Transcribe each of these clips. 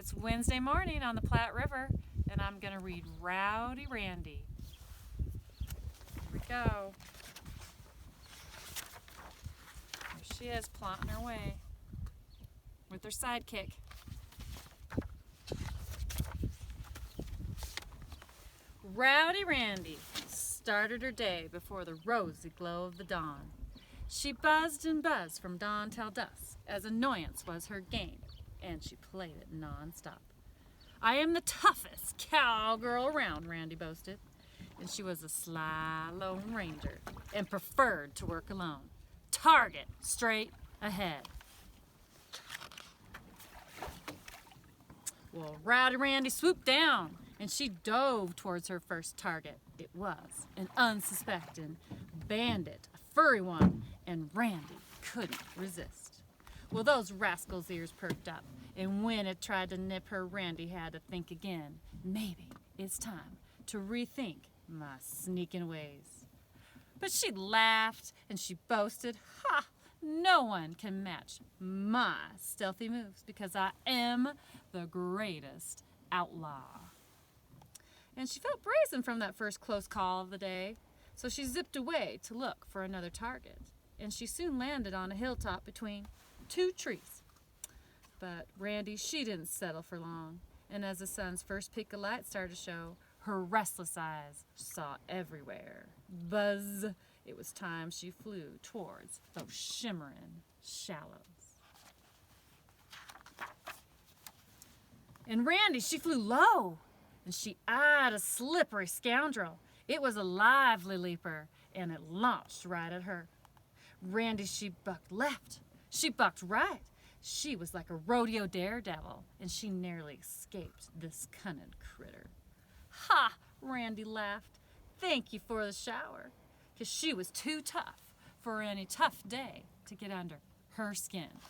It's Wednesday morning on the Platte River, and I'm going to read Rowdy Randy. Here we go. There she is, plotting her way with her sidekick. Rowdy Randy started her day before the rosy glow of the dawn. She buzzed and buzzed from dawn till dusk, as annoyance was her game, and she played it non-stop. "I am the toughest cowgirl around," Randy boasted, and she was a sly Lone Ranger and preferred to work alone. Target straight ahead. Well, Rowdy Randy swooped down, and she dove towards her first target. It was an unsuspecting bandit, a furry one, and Randy couldn't resist. Well, those rascals' ears perked up, and when it tried to nip her, Randy had to think again. Maybe it's time to rethink my sneaking ways. But she laughed and she boasted, "Ha! No one can match my stealthy moves because I am the greatest outlaw." And she felt brazen from that first close call of the day, so she zipped away to look for another target. And she soon landed on a hilltop between two trees. But Randy, she didn't settle for long, and as the sun's first peak of light started to show, her restless eyes saw everywhere. Buzz! It was time she flew towards those shimmering shallows. And Randy, she flew low, and she eyed a slippery scoundrel. It was a lively leaper, and it launched right at her. Randy, she bucked left. She bucked right. She was like a rodeo daredevil, and she nearly escaped this cunning critter. "Ha!" Randy laughed. "Thank you for the shower," because she was too tough for any tough day to get under her skin.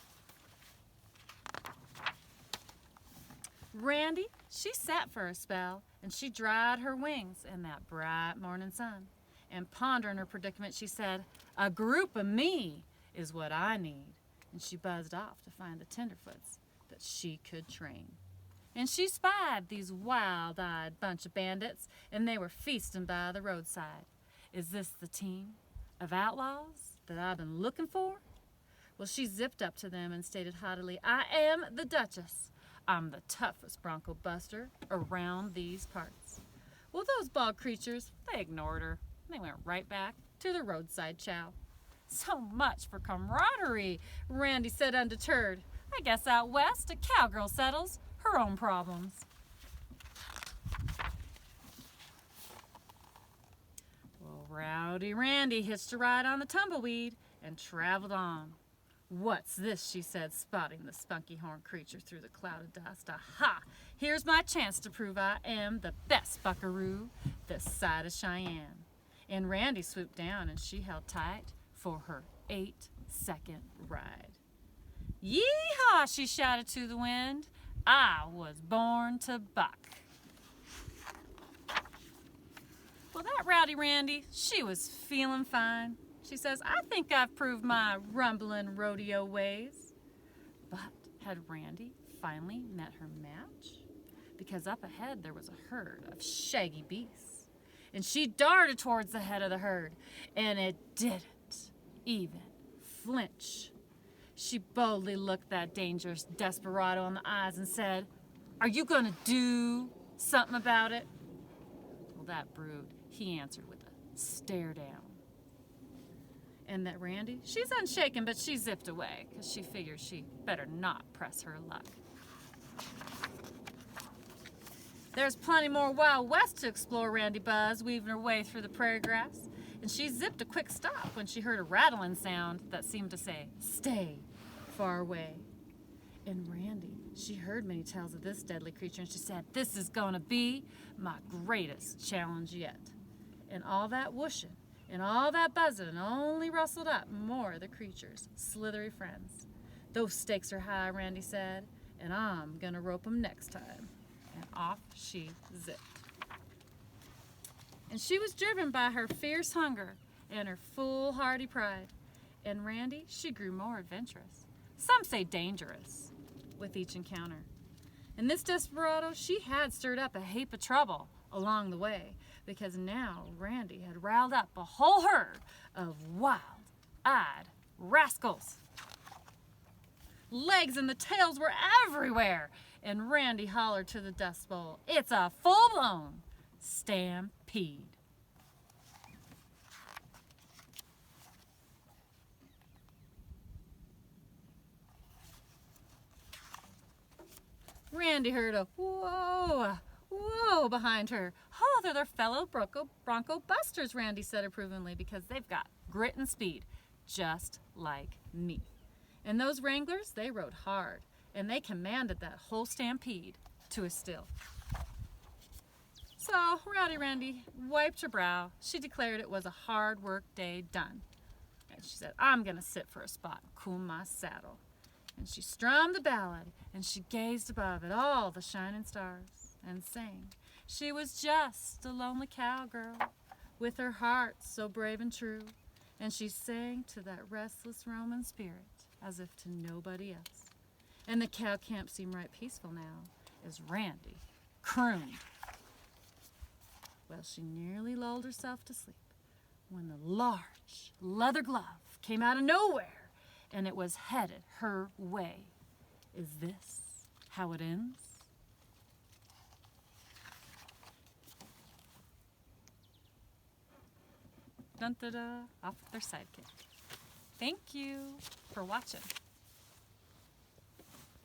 Randy, she sat for a spell, and she dried her wings in that bright morning sun. And pondering her predicament, she said, "A group of me is what I need." And she buzzed off to find the tenderfoots that she could train. And she spied these wild-eyed bunch of bandits, and they were feasting by the roadside. "Is this the team of outlaws that I've been looking for?" Well, she zipped up to them and stated haughtily, "I am the Duchess. I'm the toughest bronco buster around these parts." Well, those bog creatures, they ignored her. They went right back to the roadside chow. "So much for camaraderie," Randy said undeterred. "I guess out west a cowgirl settles her own problems." Well, Rowdy Randy hitched a ride on the tumbleweed and traveled on. "What's this?" she said, spotting the spunky horned creature through the cloud of dust. "Aha! Here's my chance to prove I am the best buckaroo this side of Cheyenne." And Randy swooped down, and she held tight for her 8-second ride. "Yee-haw!" she shouted to the wind. "I was born to buck." Well, that Rowdy Randy, she was feeling fine. She says, "I think I've proved my rumbling rodeo ways." But had Randy finally met her match? Because up ahead there was a herd of shaggy beasts. And she darted towards the head of the herd, and it didn't even flinch. She boldly looked that dangerous desperado in the eyes and said, "Are you going to do something about it?" Well, that brood, he answered with a stare down. And that Randy, she's unshaken, but she zipped away because she figured she better not press her luck. There's plenty more Wild West to explore, Randy buzzed, weaving her way through the prairie grass. And she zipped a quick stop when she heard a rattling sound that seemed to say, "Stay far away." And Randy, she heard many tales of this deadly creature, and she said, "This is going to be my greatest challenge yet." And all that whooshing and all that buzzing only rustled up more of the creature's slithery friends. "Those stakes are high," Randy said, "and I'm going to rope 'em next time." And off she zipped. And she was driven by her fierce hunger and her foolhardy pride. And Randy, she grew more adventurous, some say dangerous, with each encounter. And this desperado, she had stirred up a heap of trouble along the way, because now Randy had riled up a whole herd of wild-eyed rascals. Legs and the tails were everywhere, and Randy hollered to the Dust Bowl, "It's a full-blown stampede." Randy heard a whoa, whoa behind her. "Oh, they're their fellow Bronco Busters," Randy said approvingly, "because they've got grit and speed, just like me." And those Wranglers, they rode hard, and they commanded that whole stampede to a still. So Rowdy Randy wiped her brow. She declared it was a hard work day done. And she said, "I'm going to sit for a spot and cool my saddle." And she strummed the ballad, and she gazed above at all the shining stars and sang. She was just a lonely cowgirl with her heart so brave and true, and she sang to that restless Roman spirit as if to nobody else. And the cow camp seemed right peaceful now as Randy crooned. Well, she nearly lulled herself to sleep when the large leather glove came out of nowhere, and it was headed her way. Is this how it ends? Dun-da-da, off with their sidekick. Thank you for watching.